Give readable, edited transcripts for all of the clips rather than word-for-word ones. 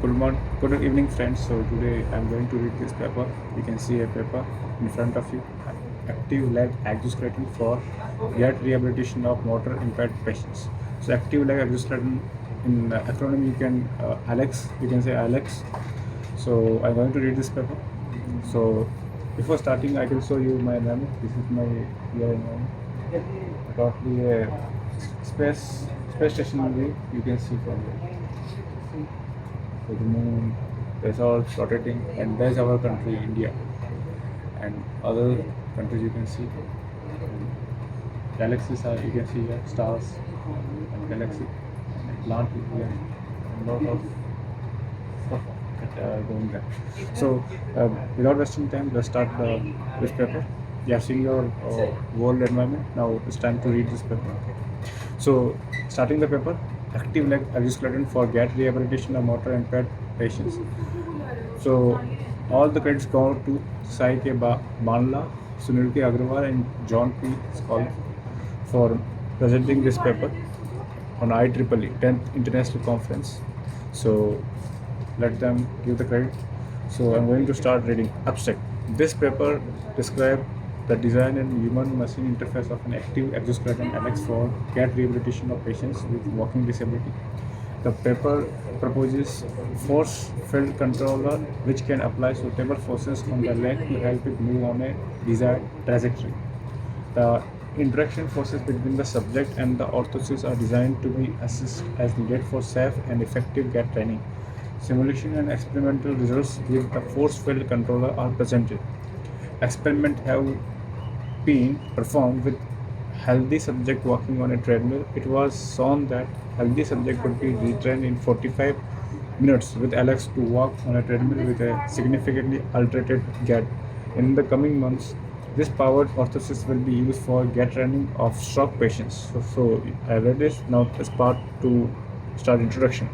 Good evening, friends. So today I'm going to read this paper. You can see a paper in front of you. Active leg exoskeleton for gait rehabilitation of motor impaired patients. So active leg exoskeleton in acronym you can Alex. You can say Alex. So I'm going to read this paper. So before starting, I can show you my environment. This is my here environment. Totally a space station view. You can see from here. So the moon, there's all rotating, and there's our country, India, and other countries you can see. And galaxies are you can see here, stars and galaxy, and plant here, and lot of stuff that are going there. So without wasting time, let's start this paper. You have seen your world environment. Now it's time to read this paper. So, starting the paper, active leg exoskeleton for gait rehabilitation of motor impaired patients. So, all the credits go to Sai K. Banla, Sunil K. Agrawal, and John P. Scholar for presenting this paper on IEEE 10th International Conference. So, let them give the credit. So, I'm going to start reading. Abstract. This paper describes the design and human-machine interface of an active exoskeleton Alex for gait rehabilitation of patients with walking disability. The paper proposes force field controller which can apply suitable forces on the leg to help it move on a desired trajectory. The interaction forces between the subject and the orthosis are designed to be assessed as needed for safe and effective gait training. Simulation and experimental results with the force field controller are presented. Experiments have been performed with healthy subject walking on a treadmill. It was shown that healthy subject could be retrained in 45 minutes with Alex to walk on a treadmill with a significantly altered gait. In the coming months, this powered orthosis will be used for gait training of stroke patients. So I read this. Now let's part to start introduction.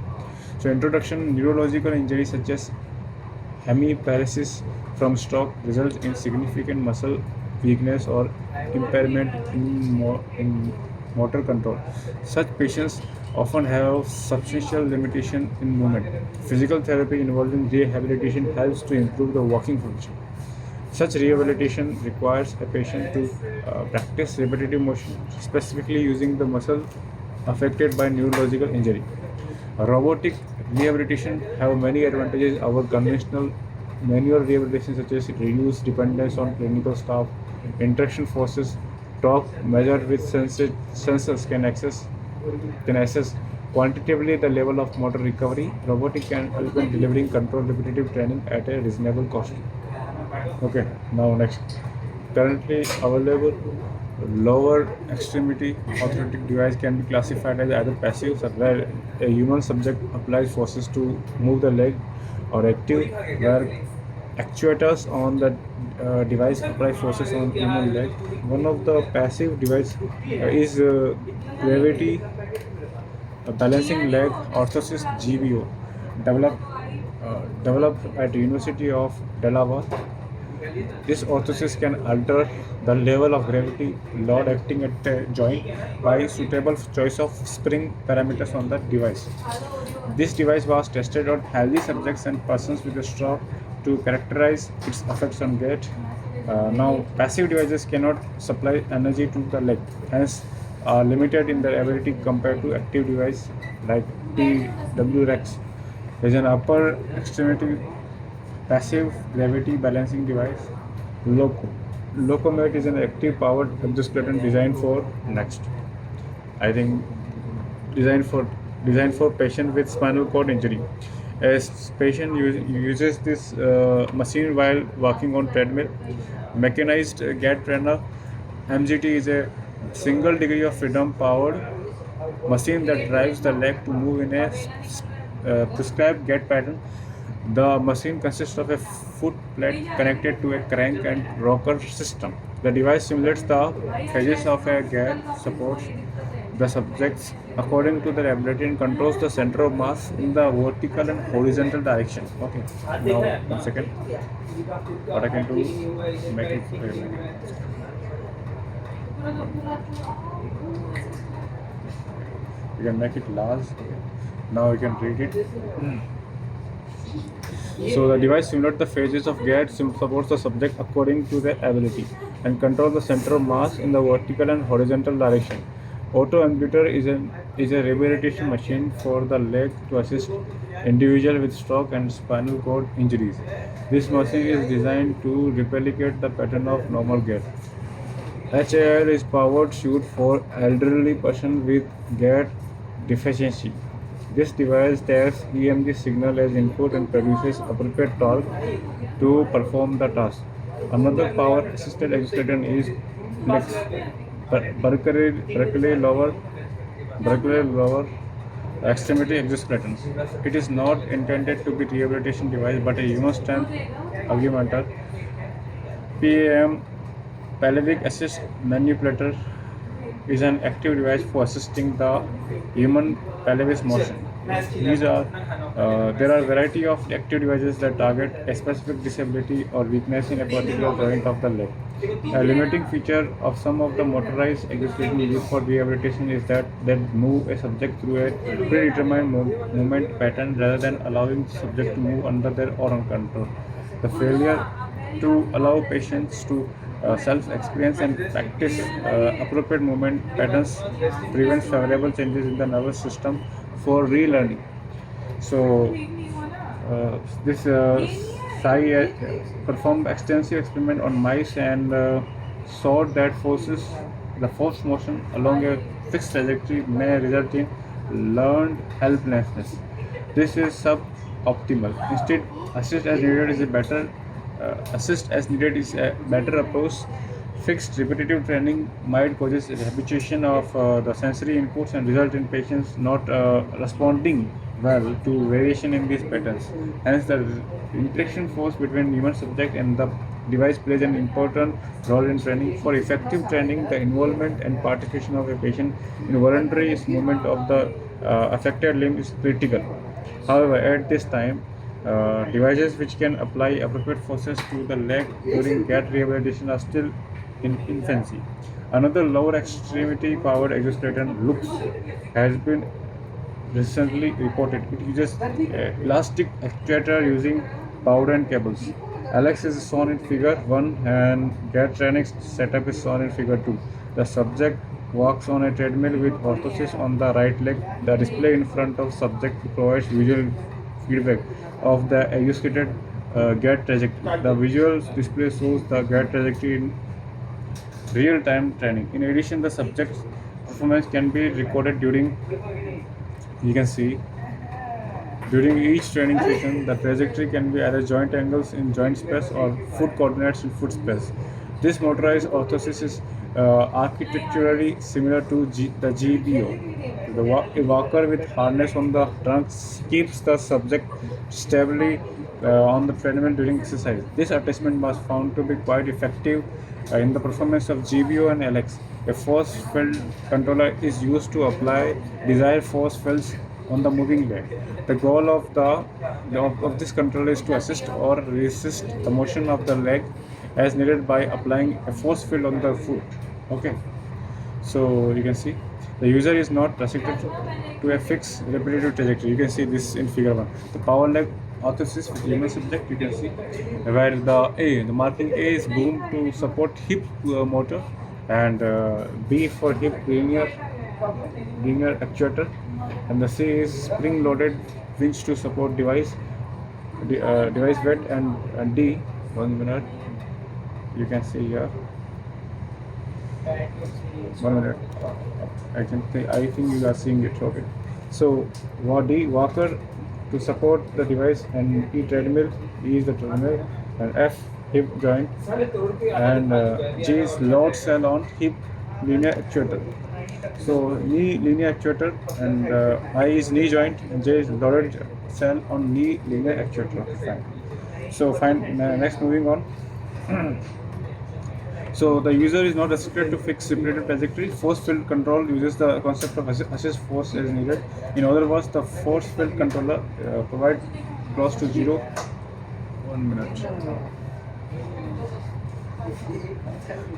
So introduction, neurological injuries such as hemiparesis from stroke results in significant muscle weakness or impairment in motor control. Such patients often have substantial limitation in movement. Physical therapy involving rehabilitation helps to improve the walking function. Such rehabilitation requires a patient to practice repetitive motion, specifically using the muscle affected by neurological injury. Robotic rehabilitation have many advantages over conventional manual rehabilitation such as reduced dependence on clinical staff, interaction forces, torque measured with sensors can assess quantitatively the level of motor recovery. Robotic can help in delivering controlled repetitive training at a reasonable cost. Okay, now next. Currently available lower extremity orthotic device can be classified as either passive, where a human subject applies forces to move the leg, or active, where actuators on the device apply forces on human leg. One of the passive device is gravity balancing leg orthosis GBO, developed at University of Delaware. This orthosis can alter the level of gravity load acting at a joint by suitable choice of spring parameters on the device. This device was tested on healthy subjects and persons with a stroke to characterize its effects on gait. Now, passive devices cannot supply energy to the leg, hence are limited in their ability compared to active device like PWREX. Is an upper extremity passive gravity balancing device. Locomate is an active powered exoskeleton designed for next. I think designed for patient with spinal cord injury. As patient uses this machine while walking on treadmill, mechanized gait trainer MGT is a single degree of freedom powered machine that drives the leg to move in a prescribed gait pattern. The machine consists of a foot plate connected to a crank and rocker system. The device simulates the phases of a gait, supports the subjects according to their ability, and controls the center of mass in the vertical and horizontal direction. Okay, now 1 second. What I can do, make it. You can make it large. Now you can read it. So the device simulates the phases of gait, supports the subject according to their ability, and controls the center of mass in the vertical and horizontal direction. Auto amputator is a rehabilitation machine for the leg to assist individual with stroke and spinal cord injuries. This machine is designed to replicate the pattern of normal gait. HAL is powered suit for elderly person with gait deficiency. This device takes EMG signal as input and produces appropriate torque to perform the task. Another power assisted exoskeleton is Lex, Berkeley lower extremity exoskeleton. It is not intended to be rehabilitation device but a human strength augmenter. PAM pelvic assist manipulator is an active device for assisting the human pelvis motion. There are a variety of active devices that target a specific disability or weakness in a particular joint of the leg. A limiting feature of some of the motorized exoskeleton used for rehabilitation is that they move a subject through a predetermined movement pattern rather than allowing the subject to move under their own control. The failure to allow patients to self-experience and practice appropriate movement patterns prevents favorable changes in the nervous system for relearning. So, this Sai performed extensive experiment on mice and showed that the forced motion along a fixed trajectory may result in learned helplessness. This is suboptimal. Instead, assist as needed is a better approach. Fixed repetitive training might causes habituation of the sensory inputs and result in patients not responding well to variation in these patterns. Hence, the interaction force between human subject and the device plays an important role in training. For effective training, the involvement and participation of a patient in voluntary movement of the affected limb is critical. However, at this time, devices which can apply appropriate forces to the leg during gait rehabilitation are still in infancy. Another lower extremity powered exoskeleton looks has been recently reported. It uses elastic actuator using powder and cables. Alex is shown in figure 1 and gait training setup is shown in figure 2. The subject walks on a treadmill with orthosis on the right leg. The display in front of subject provides visual feedback of the executed gait trajectory. The visual display shows the gait trajectory in real-time training. In addition, the subject's performance can be recorded you can see, during each training session. The trajectory can be either joint angles in joint space or foot coordinates in foot space. This motorized orthosis is architecturally similar to the GBO. A walker with harness on the trunk keeps the subject stably on the treadmill during exercise. This attachment was found to be quite effective in the performance of GBO and LX. A force field controller is used to apply desired force fields on the moving leg. The goal of this controller is to assist or resist the motion of the leg as needed by applying a force field on the foot. Okay, so you can see the user is not restricted to a fixed repetitive trajectory. You can see this in figure 1. The power leg orthosis with human subject, you can see where the marking A is boom to support hip motor, and B for hip linear actuator, and the C is spring loaded winch to support device weight, and D, 1 minute, you can see here, 1 minute, I think you are seeing it. Okay, so D, walker to support the device, and E, treadmill. E is the treadmill, and F, hip joint, and G is load cell on hip linear actuator. So knee linear actuator, and I is knee joint, and J is loaded cell on knee linear actuator. Fine. So next, moving on. So the user is not restricted to fixed repetitive trajectory. Force field control uses the concept of assist force as needed. In other words, the force field controller provides close to 0. 1 minute.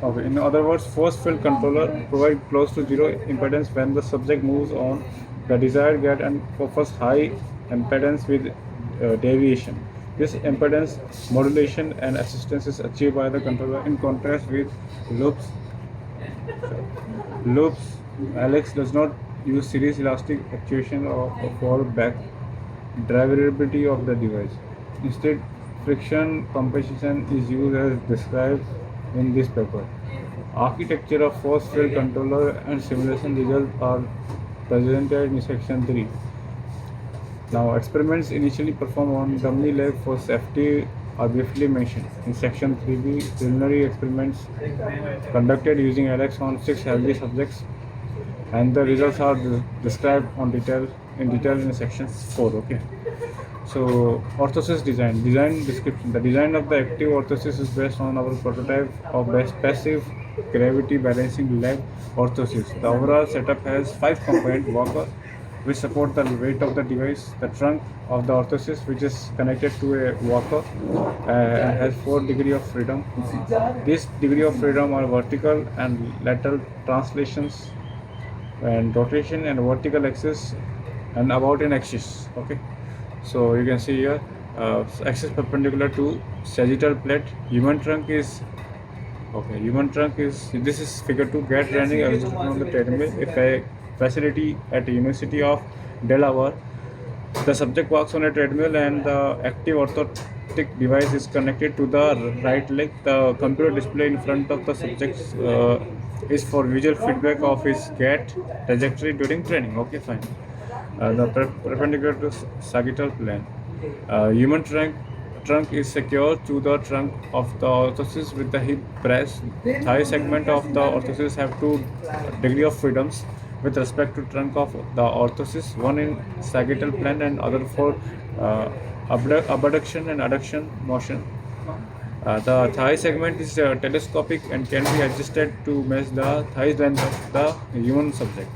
Okay. In other words, force field controller provides close to 0 impedance when the subject moves on the desired gait and offers high impedance with deviation. This impedance modulation and assistance is achieved by the controller in contrast with loops. Loops, Alex does not use series elastic actuation or for back drivability of the device. Instead, friction compensation is used as described in this paper. Architecture of force field controller and simulation results are presented in section 3. Now, experiments initially performed on dummy leg for safety are briefly mentioned. In section 3b, preliminary experiments conducted using Alex on 6 healthy subjects, and the results are described in detail in section 4. Okay. So, orthosis design description. The design of the active orthosis is based on our prototype of passive gravity balancing leg orthosis. The overall setup has 5 component walker, which support the weight of the device, the trunk of the orthosis, which is connected to a walker and has 4 degrees of freedom. This degree of freedom are vertical and lateral translations and rotation and vertical axis and about an axis. Okay, so you can see here axis perpendicular to sagittal plate. Human trunk is this is figure 2. Gait running on the treadmill. If a facility at the University of Delaware, the subject walks on a treadmill and the active orthotic device is connected to the right leg. The computer display in front of the subject is for visual feedback of his gait trajectory during training. Okay, fine. The perpendicular to sagittal plane. Human trunk is secured to the trunk of the orthosis with the hip press. Thigh segment of the orthosis have 2 degrees of freedoms with respect to trunk of the orthosis, one in sagittal plane and other for abduction and adduction motion. The thigh segment is telescopic and can be adjusted to match the thigh length of the human subject.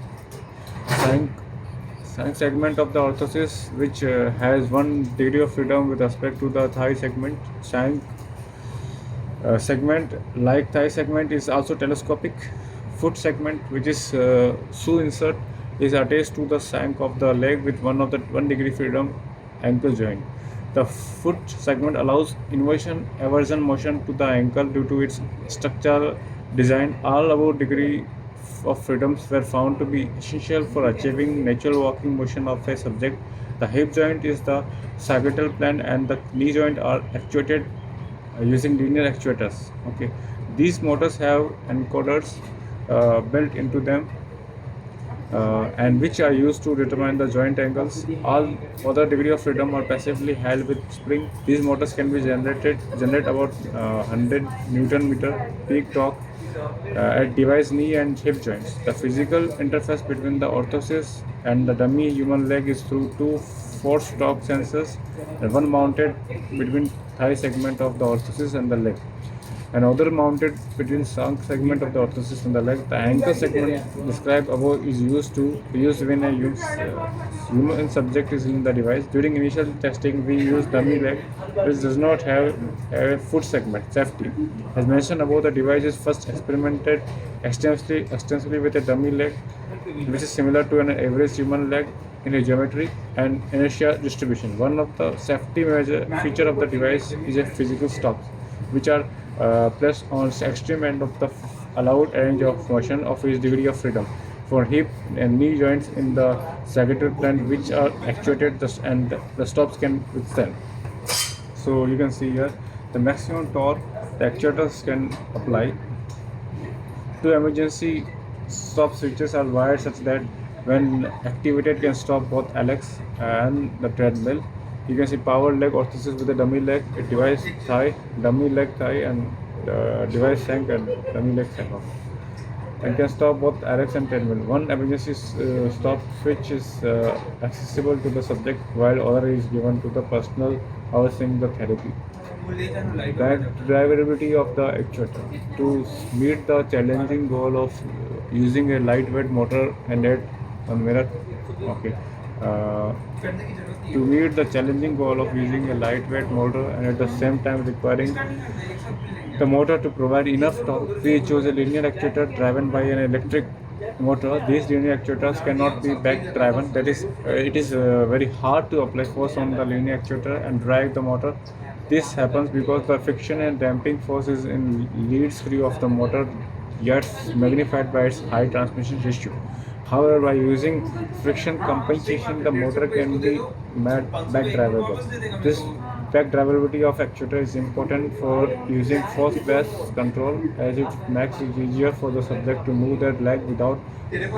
Shank segment of the orthosis, which has 1 degree of freedom with respect to the thigh segment. Shank segment, like thigh segment, is also telescopic. Foot segment, which is shoe insert, is attached to the shank of the leg with 1 degree freedom ankle joint. The foot segment allows inversion aversion motion to the ankle due to its structural design. All above degree of freedoms were found to be essential for achieving natural walking motion of a subject. The hip joint is the sagittal plane and the knee joint are actuated using linear actuators. Okay, these motors have encoders built into them and which are used to determine the joint angles. All other degree of freedom are passively held with spring. These motors can be generate about 100 Newton meter peak torque at device knee and hip joints. The physical interface between the orthosis and the dummy human leg is through 2 force torque sensors, and one mounted between thigh segment of the orthosis and the leg. Another mounted between shank segment of the orthosis and the leg. The ankle segment described above is used when a human subject is in the device. During initial testing, we use dummy leg, which does not have a foot segment. Safety. As mentioned above, the device is first experimented extensively with a dummy leg, which is similar to an average human leg in a geometry and inertia distribution. One of the safety major feature of the device is a physical stops, which are placed on extreme end of the allowed range of motion of each degree of freedom for hip and knee joints in the sagittal plane, which are actuated and the stops can withstand. So you can see here the maximum torque the actuators can apply. 2 emergency stop switches are wired such that when activated can stop both Alex and the treadmill. You can see power leg orthosis with a dummy leg, a device thigh, dummy leg thigh, and device shank and dummy leg shank. And can stop both Alex and treadmill. One emergency stop switch is accessible to the subject, while other is given to the personnel overseeing the therapy. Drivability of the actuator. To meet the challenging goal of using a lightweight motor and a mirror. Okay. To meet the challenging goal of using a lightweight motor and at the same time requiring the motor to provide enough torque, we chose a linear actuator driven by an electric motor, these linear actuators cannot be back driven. That is, it is very hard to apply force on the linear actuator and drive the motor. This happens because the friction and damping force is in lead screw of the motor, yet magnified by its high transmission ratio. However, by using friction compensation, the motor can be made back drivable. This back drivability of actuator is important for using force-based control, as it makes it easier for the subject to move their leg without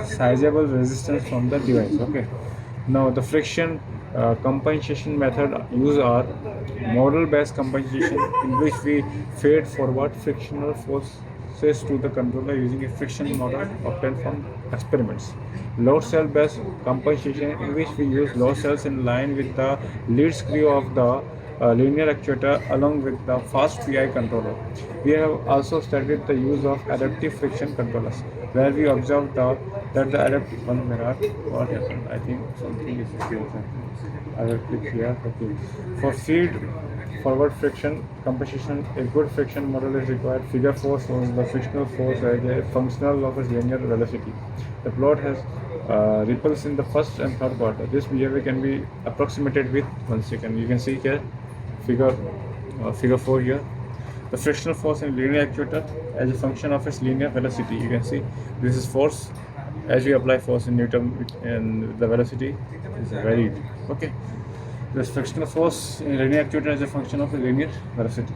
sizable resistance from the device. Okay. Now the friction compensation method use are model-based compensation, in which we feed forward frictional forces to the controller using a friction model obtained from experiments. Load cell based compensation, in which we use load cells in line with the lead screw of the linear actuator along with the fast PI controller. We have also studied the use of adaptive friction controllers, where we observed that the adaptive one minute, what happened? I think something is here. I will click here. Okay. For feed forward friction compensation, a good friction model is required. Figure 4 shows the frictional force as a functional of its linear velocity. The plot has ripples in the first and third quarter. This behavior can be approximated with 1 second. You can see here, figure 4 here. The frictional force in linear actuator as a function of its linear velocity. You can see this is force. As we apply force in Newton, and the velocity is varied. Okay. This frictional force in linear actuator as a function of a linear velocity.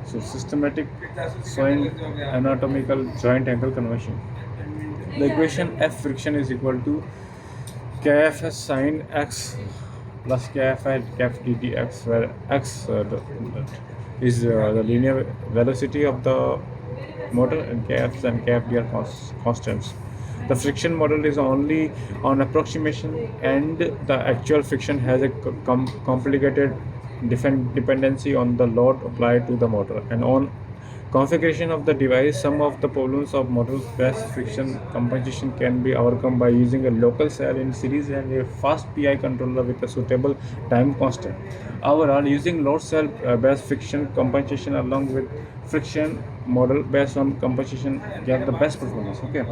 So systematic showing anatomical joint angle conversion. The equation F friction is equal to KF sine x plus KF at KF dtx, where x is the linear velocity of the motor, and Kf and Kfd are constants. The friction model is only on approximation, and the actual friction has a complicated dependency on the load applied to the motor and on configuration of the device. Some of the problems of motor-based friction compensation can be overcome by using a local cell in series and a fast PI controller with a suitable time constant. Overall, using load cell based friction compensation along with friction model based on compensation get the best performance. Okay.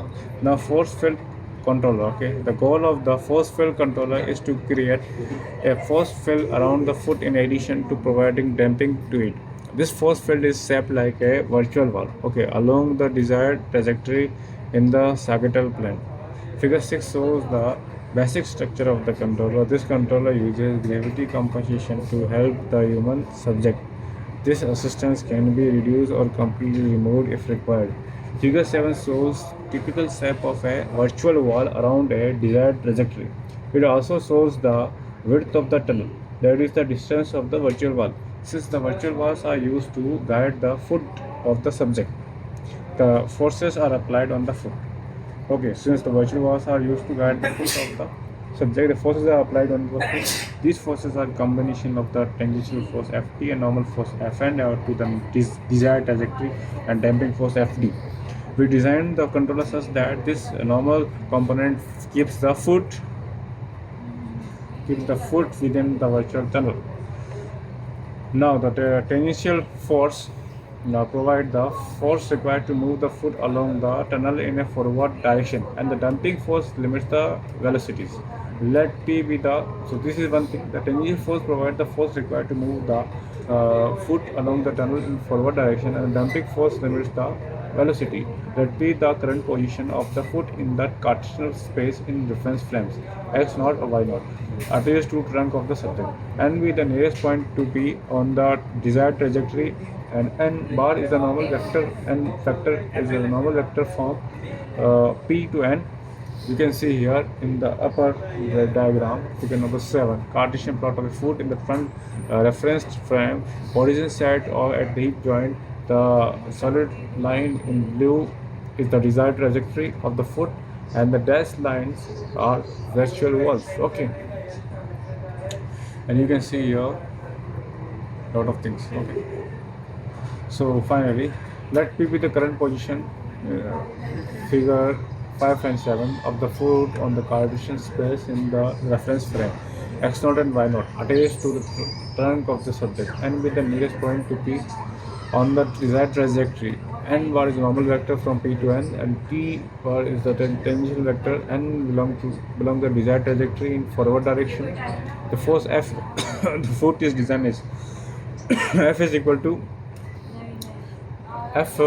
Now force field controller. Okay, the goal of the force field controller is to create a force field around the foot in addition to providing damping to it. This force field is shaped like a virtual wall, okay, along the desired trajectory in the sagittal plane. Figure 6 shows the basic structure of the controller. This controller uses gravity compensation to help the human subject. This assistance can be reduced or completely removed if required. Figure 7 shows typical shape of a virtual wall around a desired trajectory. It also shows the width of the tunnel, that is the distance of the virtual wall. Since the virtual walls are used to guide the foot of the subject, the forces are applied on the foot. Okay, since the virtual walls are used to guide the foot of the subject, the forces are applied on the foot. These forces are a combination of the tangential force Ft and normal force Fn to the desired trajectory and damping force Fd. We designed the controller such that this normal component keeps the foot within the virtual tunnel. Now the tangential force provide the force required to move the foot along the tunnel in a forward direction, and the damping force limits the velocities. Let P be the, so this is one thing, the tangential force provides the force required to move the foot along the tunnel in forward direction, and the damping force limits the velocity. Let P the current position of the foot in that Cartesian space in reference frames x naught or y naught attached to trunk of the subject, and be the nearest point to P on the desired trajectory, and n bar is the normal vector, n factor is the normal vector form P to n. You can see here in the upper diagram, figure number 7, Cartesian plot of a foot in the front referenced frame, origin side or at the hip joint. The solid line in blue is the desired trajectory of the foot, and the dashed lines are virtual walls. Okay, and you can see here lot of things. Okay, so finally, let P be the current position, figure 5 and 7 of the foot on the Cartesian space in the reference frame, x naught and y naught attached to the trunk of the subject, and with the nearest point to P on the desired trajectory, n bar is normal vector from P to n, and T bar is the tangential vector. N belong the desired trajectory in forward direction. The force F the foot is designed is F is equal to F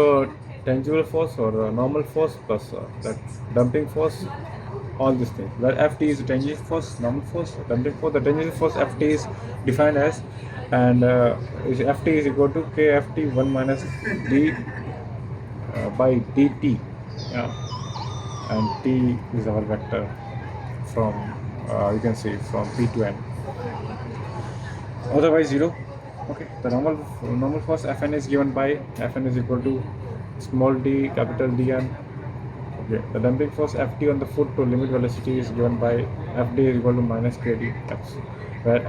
tangible force or normal force plus that dumping force, all these things. Where Ft is tangential force, normal force, dumping force. The tangential force Ft is defined as, and Ft is equal to Kft 1 minus d by dt. Yeah, and T is our vector from you can see from P to N. Otherwise 0. Okay, the normal force Fn is given by Fn is equal to small d capital Dn. Okay, the dumping force Ft on the foot to limit velocity is given by Fd is equal to minus Kd x, where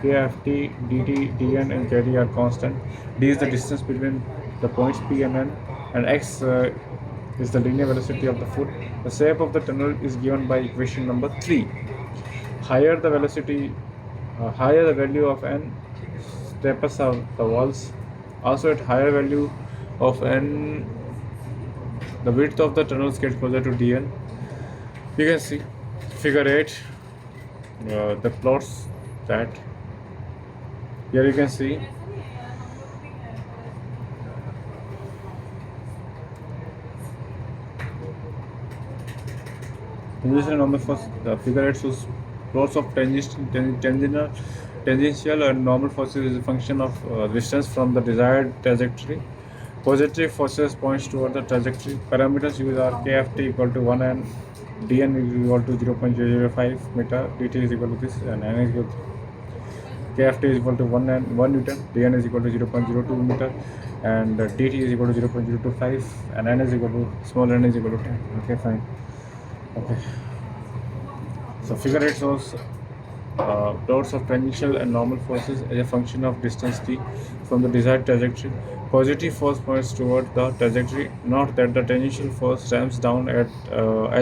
Kft, dt, Dn and Kd are constant. D is the distance between the points P and N, and x is the linear velocity of the foot. The shape of the tunnel is given by equation number 3. Higher the velocity, higher the value of n, steepest are the walls. Also at higher value of n, the width of the tunnels gets closer to dn. You can see figure 8, the plots that here you can see tangential normal force. The figure 8 shows plots of tangential and normal forces is a function of distance from the desired trajectory. Positive forces points toward the trajectory. Parameters used are Kft equal to 1 and dn is equal to 0.005 meter, dt is equal to this, and n is equal to Kft is equal to 1 Newton, dn is equal to 0.02 meter, and dt is equal to 0.025, and n is equal to small n is equal to 10. Okay, fine. Okay. So figure 8 shows plots of tangential and normal forces as a function of distance t from the desired trajectory. Positive force points toward the trajectory. Note that the tangential force ramps down as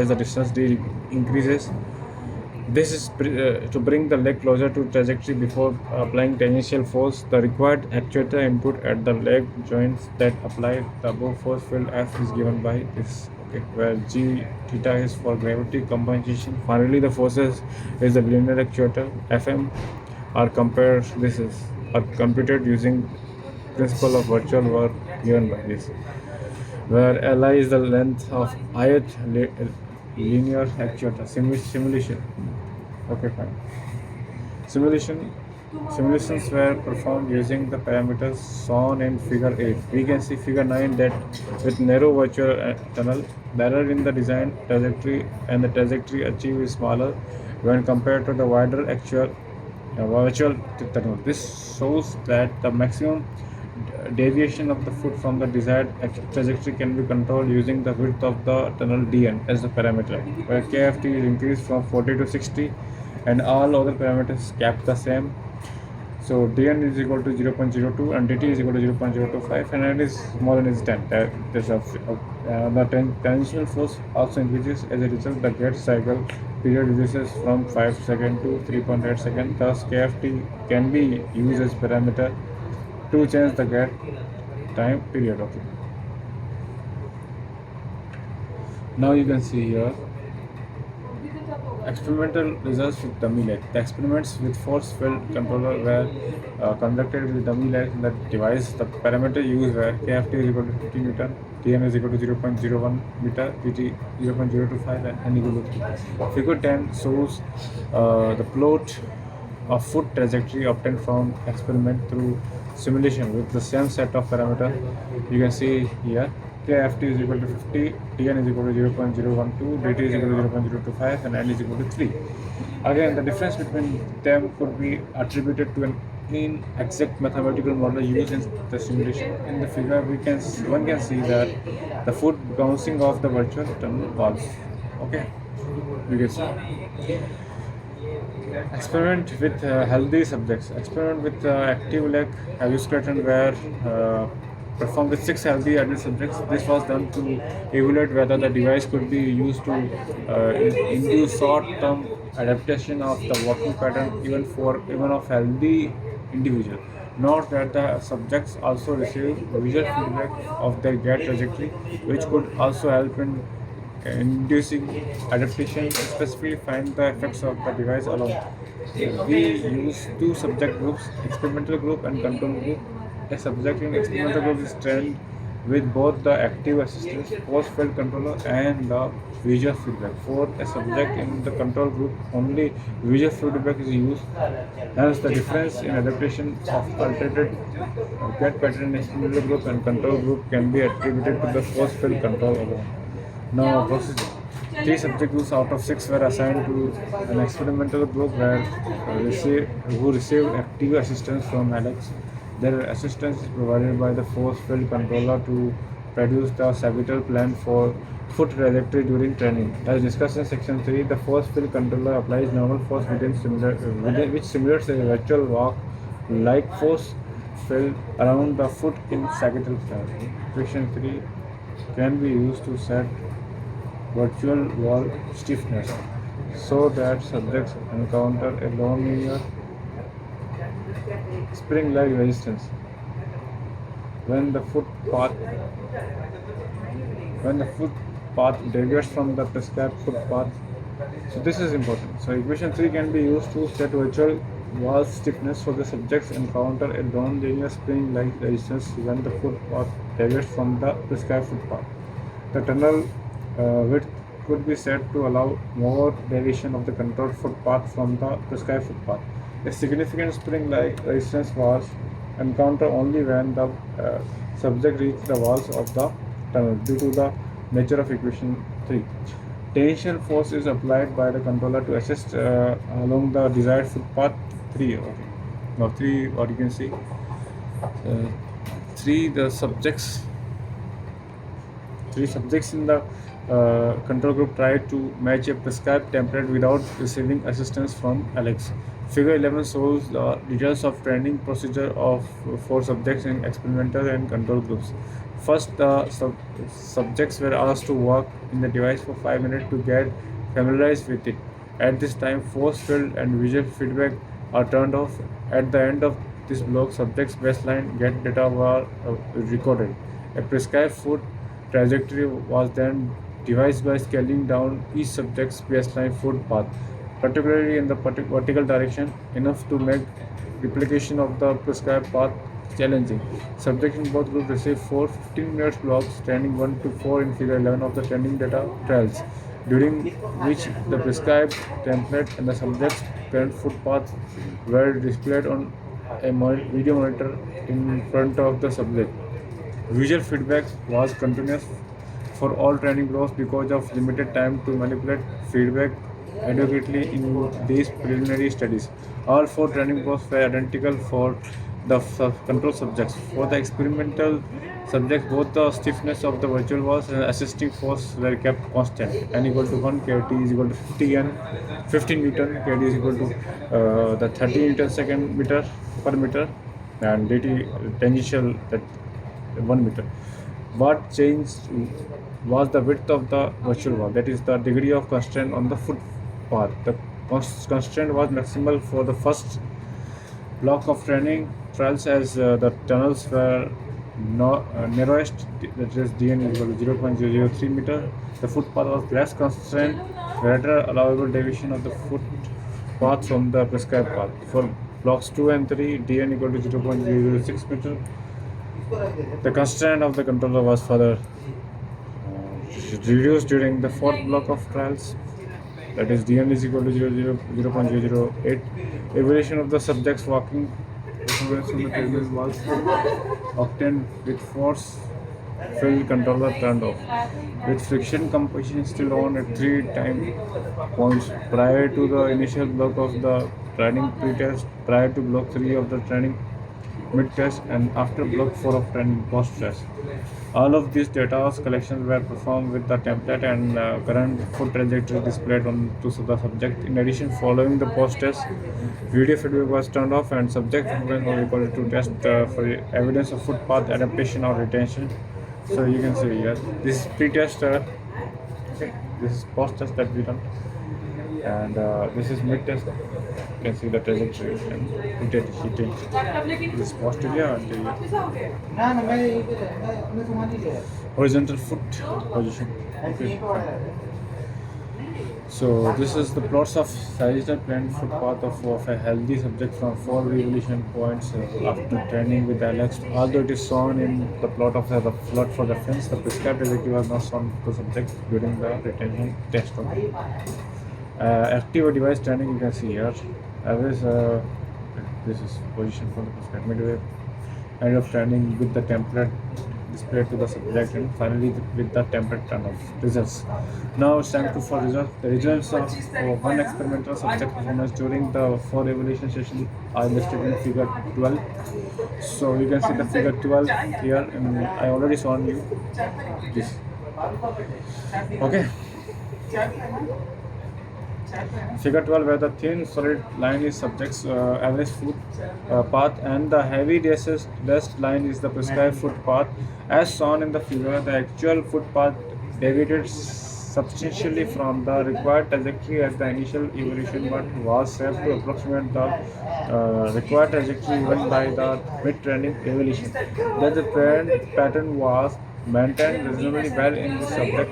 the distance d increases. This is to bring the leg closer to trajectory before applying tangential force. The required actuator input at the leg joints that apply the above force field F is given by this. Okay, where G theta is for gravity compensation. Finally, the forces is the linear actuator Fm are computed using principle of virtual work given by this, where Li is the length of ith linear actuator. Simulation. Okay, fine. Simulations were performed using the parameters shown in figure 8. We can see figure 9 that with narrow virtual tunnel, the error in the design trajectory and the trajectory achieved is smaller when compared to the wider actual virtual tunnel. This shows that the maximum deviation of the foot from the desired trajectory can be controlled using the width of the tunnel dn as the parameter, where kft is increased from 40 to 60 and all other parameters kept the same. So dn is equal to 0.02 and dt is equal to 0.025, and n is small n is 10. The tangential force also increases. As a result, the gait cycle period reduces from 5 seconds to 3.8 seconds. Thus, kft can be used as parameter to change the gait time period. Okay. Now you can see here experimental results with dummy leg. The experiments with force field controller were conducted with dummy leg in the device. The parameter used were kft is equal to 50 Newton, dm is equal to 0.01 meter, dt 0.025, and n equal to 3. Figure 10 shows the plot of foot trajectory obtained from experiment through simulation with the same set of parameters. You can see here kft is equal to 50, dn is equal to 0.012, dt is equal to 0.025, and n is equal to 3. Again, the difference between them could be attributed to an inexact mathematical model used in the simulation. In the figure, one can see that the foot bouncing off the virtual tunnel walls. Okay, you can see. Experiment with healthy subjects. Experiment with active leg exoskeleton were performed with 6 healthy adult subjects. This was done to evaluate whether the device could be used to induce short-term adaptation of the walking pattern even of healthy individual. Note that the subjects also receive visual feedback of their gait trajectory, which could also help in inducing adaptation, specifically find the effects of the device alone. We use two subject groups, experimental group and control group. A subject in experimental group is trained with both the active assistance, force field controller and the visual feedback. For a subject in the control group, only visual feedback is used. Hence, the difference in adaptation of alternated gait pattern in experimental group and control group can be attributed to the force field control alone. Now, procedure. Three subject groups out of six were assigned to an experimental group who received active assistance from Alex. Their assistance is provided by the force field controller to produce the sabbatical plan for foot trajectory during training. As discussed in section 3, the force field controller applies normal force which simulates a virtual walk like force field around the foot in sagittal plan. Section 3 can be used to set virtual wall stiffness so that subjects encounter a non-linear spring-like resistance when the footpath deviates from the prescribed footpath. So this is important. So equation 3 can be used to set virtual wall stiffness so the subjects encounter a non-linear spring-like resistance when the footpath deviates from the prescribed footpath. The tunnel width could be set to allow more deviation of the controlled footpath from the prescribed footpath. A significant spring-like resistance was encountered only when the subject reached the walls of the tunnel due to the nature of equation 3. Tension force is applied by the controller to assist along the desired footpath 3. Okay. Now 3, what you can see, 3 the subjects. Three subjects in the control group tried to match a prescribed template without receiving assistance from Alex. Figure 11 shows the details of training procedure of 4 subjects in experimental and control groups. First, the subjects were asked to walk in the device for 5 minutes to get familiarized with it. At this time, force field and visual feedback are turned off. At the end of this block, subjects' baseline gait data were recorded. A prescribed foot trajectory was then devised by scaling down each subject's baseline foot path, particularly in the vertical direction, enough to make replication of the prescribed path challenging. Subjects in both groups received 4 15-minute blocks, training 1 to 4 in figure 11 of the training data trials, during which the prescribed template and the subject's current footpath were displayed on a video monitor in front of the subject. Visual feedback was continuous for all training blocks because of limited time to manipulate feedback adequately in these preliminary studies. All 4 training blocks were identical for the control subjects. For the experimental subjects, both the stiffness of the virtual walls and assisting force were kept constant. N equal to 1, kT is equal to 50 N, 15 Newton, kT is equal to the 30 Newton second meter per meter, and dt tangential that 1 meter. What changed was the width of the virtual wall, that is the degree of constraint on the footpath. The constraint was maximal for the first block of training trials as the tunnels were narrowest, that is dn is equal to 0.003 meter. The footpath was less constrained, greater allowable deviation of the footpath from the prescribed path. For blocks 2 and 3, dn equal to 0.006 meter. The constraint of the controller was further reduced during the 4th block of trials, that is dn is equal to 0.008. Evaluation of the subject's walking performance on the pavement was obtained with force field controller turned off, with friction composition still on at 3 time points prior to the initial block of the training pre-test, prior to block 3 of the training mid-test, and after block 4 of training post-test. All of these data collections were performed with the template and current foot trajectory displayed on to the subject. In addition, following the post-test, video feedback was turned off and subject performance was recorded to test for evidence of footpath adaptation or retention. So you can see here, this is pre-test, okay, this is post-test that we done. and this is mid test. You can see the trajectory and rotation. This is posterior anterior. Horizontal foot position. Okay. So this is the plots of sagittal plane footpath of a healthy subject from 4 revolution points after training with Alex. Although it is shown in the plot of the plot for reference, the prescribed trajectory was not shown to subject during the retention test. Active device training, you can see here. This is position for the prescribed midway. End of training with the template displayed to the subject, and finally with the template turnout results. Now it's time to for results. The results of one experimental subject performance during the 4 evaluation session are listed in figure 12. So you can see the figure 12 here, and I already shown you this. Okay. Figure 12, where the thin solid line is subject's average foot path and the heavy dashed line is the prescribed foot path. As shown in the figure, the actual foot path deviated substantially from the required trajectory at the initial evaluation, but was safe to approximate the required trajectory even by the mid-training evaluation. That the trend pattern was maintained reasonably well in the subject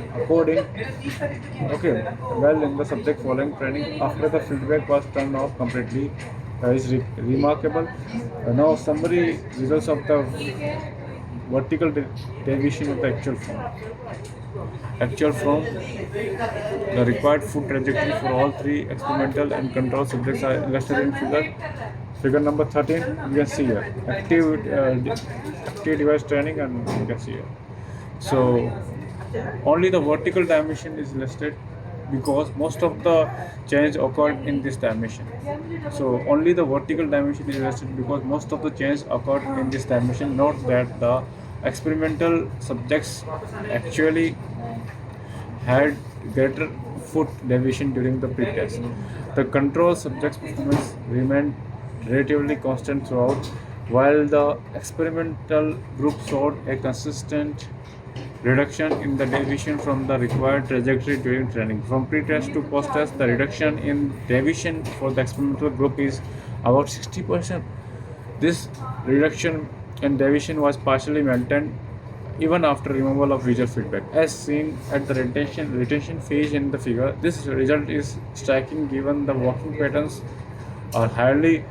well in the subject following training after the feedback was turned off completely is remarkable. Now summary results of the vertical deviation of the actual from the required foot trajectory for all 3 experimental and control subjects are illustrated in figure number 13. You can see here active device training, and you can see here. So only the vertical dimension is listed because most of the change occurred in this dimension. So only the vertical dimension is listed because most of the change occurred in this dimension. Note that the experimental subjects actually had greater foot deviation during the pre-test. The control subjects' performance remained relatively constant throughout, while the experimental group showed a consistent reduction in the deviation from the required trajectory during training. From pre-test to post-test, the reduction in deviation for the experimental group is about 60%. This reduction in deviation was partially maintained even after removal of visual feedback. As seen at the retention phase in the figure, this result is striking given the walking patterns are highly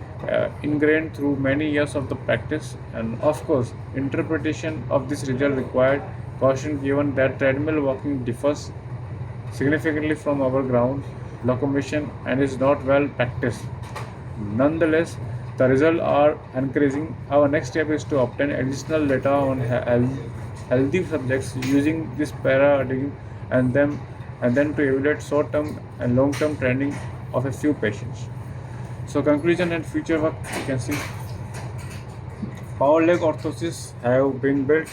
ingrained through many years of the practice, and of course interpretation of this result required caution given that treadmill walking differs significantly from our ground locomotion and is not well practiced. Nonetheless, the results are encouraging. Our next step is to obtain additional data on healthy subjects using this paradigm and then to evaluate short-term and long-term training of a few patients. So conclusion and future work, you can see power leg orthoses have been built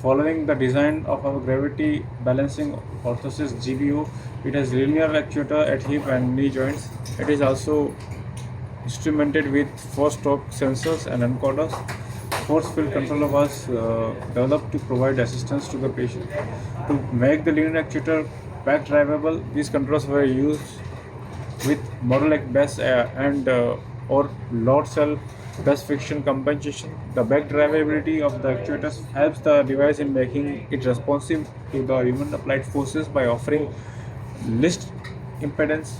following the design of our gravity balancing orthosis GBO. It has linear actuator at hip and knee joints. It is also instrumented with 4-stroke sensors and encoders. Force field controller was developed to provide assistance to the patient. To make the linear actuator back drivable, these controllers were used with model-like base and or load cell base friction compensation. The back drivability of the actuators helps the device in making it responsive to the human applied forces by offering least impedance.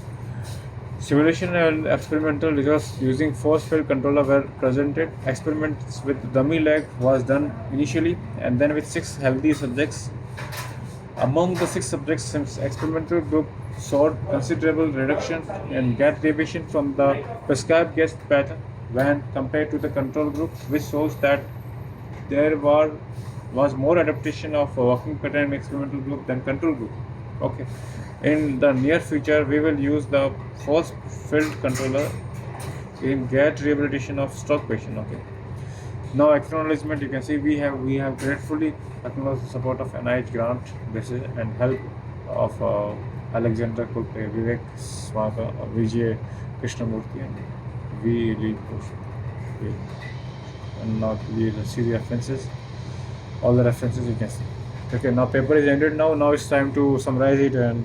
Simulation and experimental results using force field controller were presented. Experiments with dummy leg was done initially and then with 6 healthy subjects. Among the 6 subjects, experimental group showed considerable reduction in gait deviation from the prescribed gait pattern when compared to the control group, which shows that there was more adaptation of walking pattern in experimental group than control group. Okay. In the near future, we will use the force field controller in gait rehabilitation of stroke patient. Okay. Now acknowledgement, you can see we have gratefully acknowledged the support of NIH grant basis and help of Alexander Kulpe, Vivek Swaga, Vijay Krishnamurthy, and we lead push. And now we see the references. All the references you can see. Okay, now paper is ended now. Now it's time to summarize it and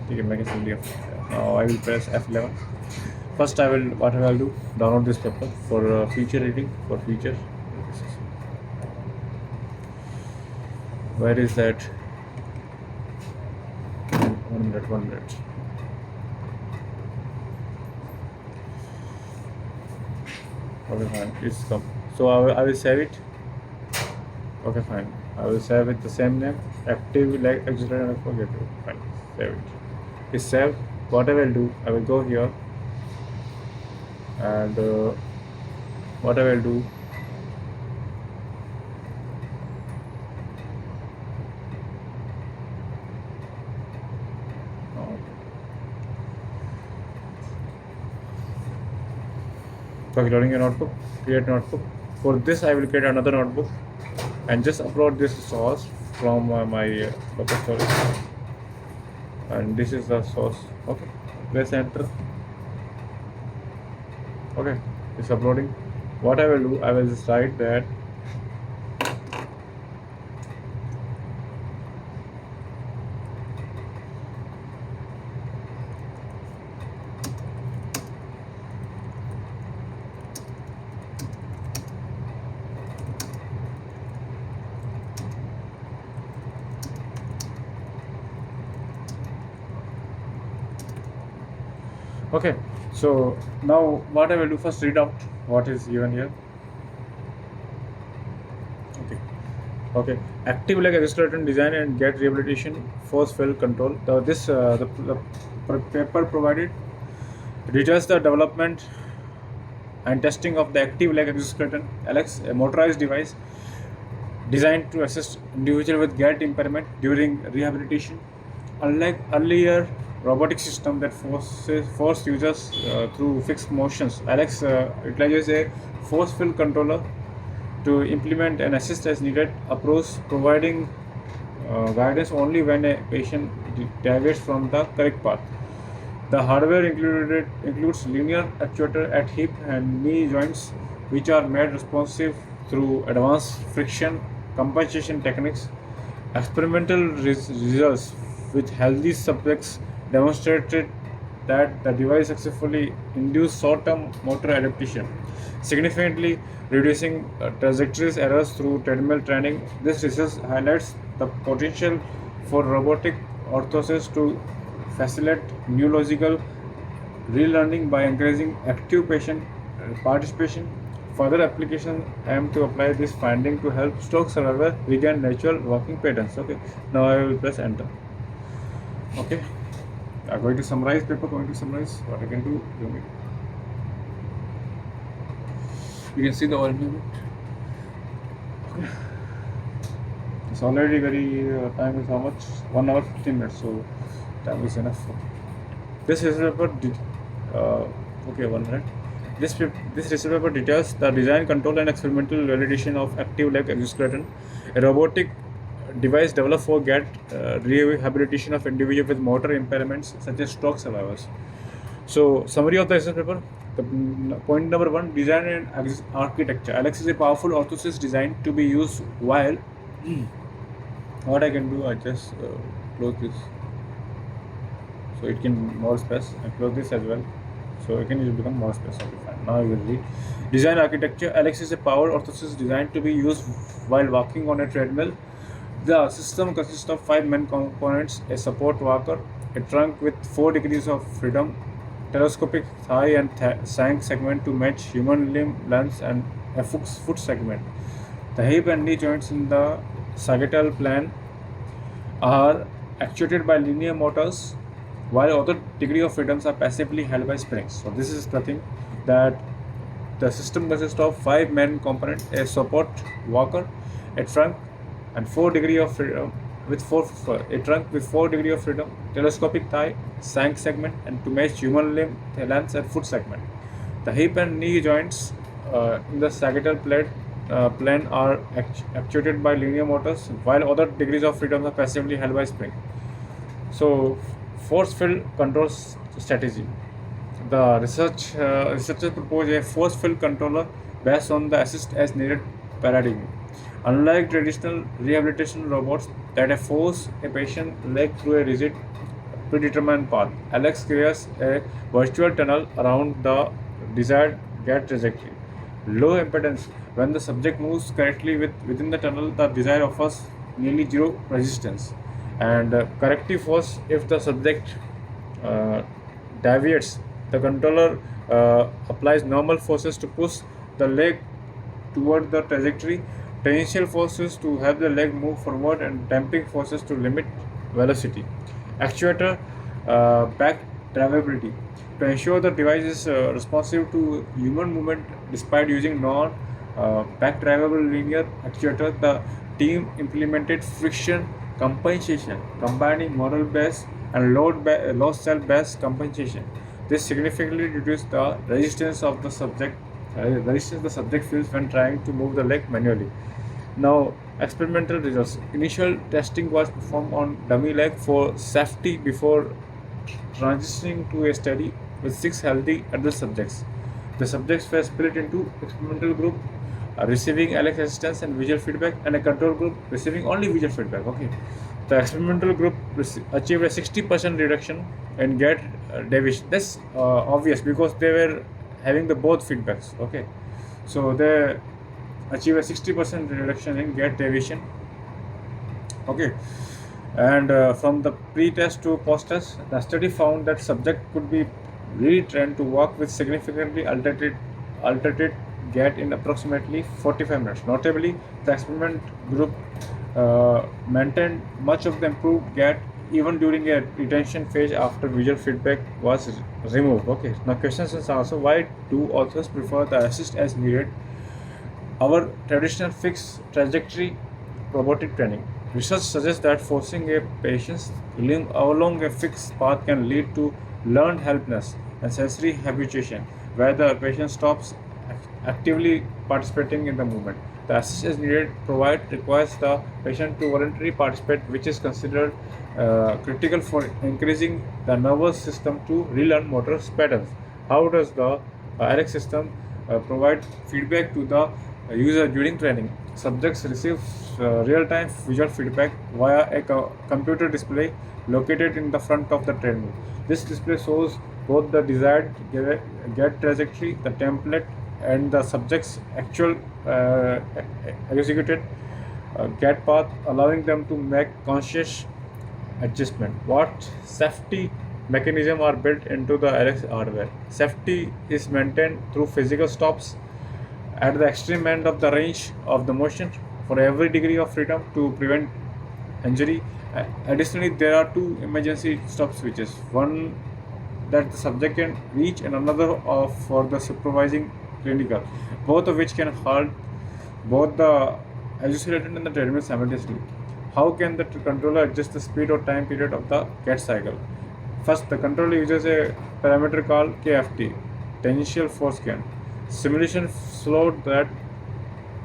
ठीक है, मैं कैसे लिया. Now I will press F11. First what I will do, download this paper for future reading, for future. Where is that? 1 minute. Okay, fine, it's come. So I will save it. Okay, fine, I will save with the same name, active like exoskeleton. I forget it. Fine, save it. It's saved. What I will do, I will go here, and what I will do, for loading a notebook, create notebook. For this I will create another notebook and just upload this source from my local storage, and this is the source. Okay, press enter. Okay, it's uploading. What I will do, I will just write that okay. So now what I will do, first read out what is given here. Okay, active leg exoskeleton design and gait rehabilitation, force field control. The paper provided details the development and testing of the active leg exoskeleton (ALEX), a motorized device designed to assist individual with gait impairment during rehabilitation. Unlike earlier robotic system that force users through fixed motions, ALEX utilizes a force field controller to implement an assist as needed approach, providing guidance only when a patient deviates from the correct path. The hardware includes linear actuator at hip and knee joints, which are made responsive through advanced friction compensation techniques. Experimental results with healthy subjects demonstrated that the device successfully induced short-term motor adaptation, significantly reducing trajectory errors through treadmill training. This research highlights the potential for robotic orthosis to facilitate neurological relearning by encouraging active patient participation. Further application aim to apply this finding to help stroke survivors regain natural walking patterns. Okay, now I will press enter. Okay, I'm going to summarize paper. Going to summarize what I can do. You can see the original. Okay. It's already very time is how much? 1 hour 15 minutes. So time is enough. This research paper okay, 1 minute. This research paper details the design, control, and experimental validation of active leg exoskeleton, a robotic device developed for gait rehabilitation of individuals with motor impairments such as stroke survivors. So, summary of the research paper. The point number 1: design and architecture. ALEX is a powerful orthosis designed to be used while. What I can do, I just close this, so it can more space, and close this as well, so it can become more space. Okay, fine. Now I will read. Design architecture. ALEX is a power orthosis designed to be used while walking on a treadmill. The system consists of 5 main components: a support walker, a trunk with 4 degrees of freedom, telescopic thigh and shank segment to match human limb length, and a foot segment. The hip and knee joints in the sagittal plane are actuated by linear motors, while other degree of freedoms are passively held by springs. So this is the thing, that the system consists of 5 main components: a support walker, a trunk, and 4 degree of freedom a trunk with 4 degree of freedom, telescopic thigh, shank segment, and to match human limb length and foot segment. The hip and knee joints in the sagittal plane are actuated by linear motors, while other degrees of freedom are passively held by spring. So, force field control strategy. The researchers propose a force field controller based on the assist as needed paradigm. Unlike traditional rehabilitation robots that force a patient leg through a rigid predetermined path. Alex creates a virtual tunnel around the desired gait trajectory. Low impedance. When the subject moves correctly within the tunnel, the desired offers nearly zero resistance. And corrective force, if the subject uh, deviates, the controller applies normal forces to push the leg toward the trajectory, tensile forces to have the leg move forward, and damping forces to limit velocity. Actuator back drivability. To ensure the device is responsive to human movement despite using non back drivable linear actuator, the team implemented friction compensation, combining model base and load cell base compensation. This significantly reduced the resistance the subject feels when trying to move the leg manually. Now, experimental results. Initial testing was performed on dummy leg for safety before transitioning to a study with 6 healthy adult subjects. The subjects were split into experimental group receiving Alex assistance and visual feedback, and a control group receiving only visual feedback. Okay, the experimental group achieved a 60% reduction in gait deviation. That's obvious because they were having the both feedbacks. Okay, so they achieve a 60% reduction in gait deviation. Okay, and from the pre-test to post-test, the study found that subject could be retrained to walk with significantly altered gait in approximately 45 minutes. Notably, the experiment group maintained much of the improved gait even during a retention phase after visual feedback was removed. Okay, now questions is also, why do authors prefer the assist as needed our traditional fixed trajectory robotic training? Research suggests that forcing a patient along a fixed path can lead to learned helplessness and sensory habituation, where the patient stops actively participating in the movement. The assistance needed requires the patient to voluntarily participate, which is considered critical for increasing the nervous system to relearn motor patterns. How does the RX system provide feedback to the user during training? Subjects receive real-time visual feedback via a computer display located in the front of the treadmill. This display shows both the desired gait trajectory, the template, and the subject's actual executed gait path, allowing them to make conscious adjustment. What safety mechanisms are built into the RX hardware? Safety is maintained through physical stops at the extreme end of the range of the motion for every degree of freedom to prevent injury. Additionally, there are two emergency stop switches, one that the subject can reach and another for the supervising clinical, both of which can halt both the exoskeleton and the treadmill simultaneously. How can the controller adjust the speed or time period of the gait cycle? First, the controller uses a parameter called KFT, tangential force gain. Simulation slowed that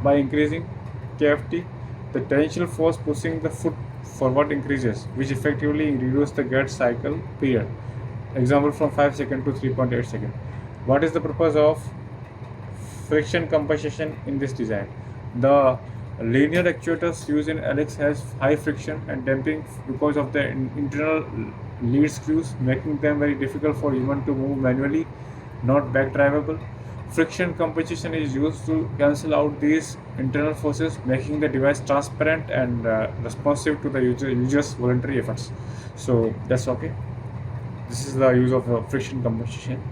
by increasing KFT, the tangential force pushing the foot forward increases, which effectively reduces the gait cycle period. Example, from 5 seconds to 3.8 seconds. What is the purpose of friction compensation in this design? The linear actuators used in Alex has high friction and damping because of the internal lead screws, making them very difficult for human to move manually, not back drivable. Friction compensation is used to cancel out these internal forces, making the device transparent and responsive to the user's voluntary efforts. So that's okay. This is the use of friction compensation.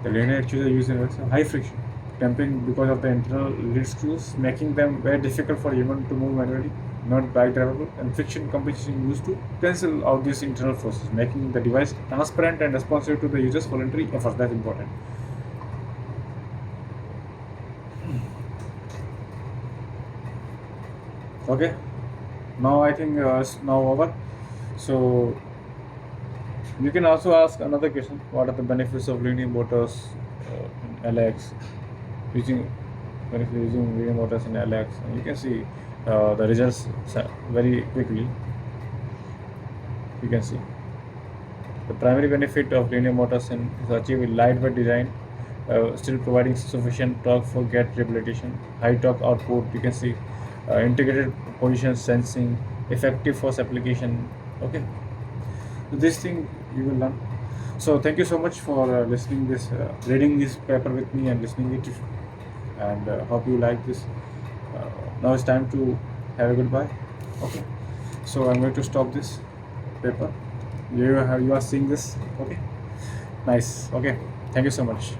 The linear actuators use in high friction damping because of the internal lead screws, making them very difficult for human to move manually, not back drivable. And friction compensation used to cancel out these internal forces, making the device transparent and responsive to the user's voluntary efforts. That's important. Okay, now I think it's now over. So you can also ask another question: what are the benefits of linear motors in LX? Using linear motors in LX, and you can see the results very quickly. You can see the primary benefit of linear motors is achieving lightweight design, still providing sufficient torque for gait rehabilitation, high torque output. You can see integrated position sensing, effective force application. Okay, This thing you will learn. So thank you so much for reading this paper with me and listening it, and hope you like this. Now it's time to have a goodbye. Okay. So I'm going to stop this paper. You are seeing this. Okay. Nice. Okay. Thank you so much.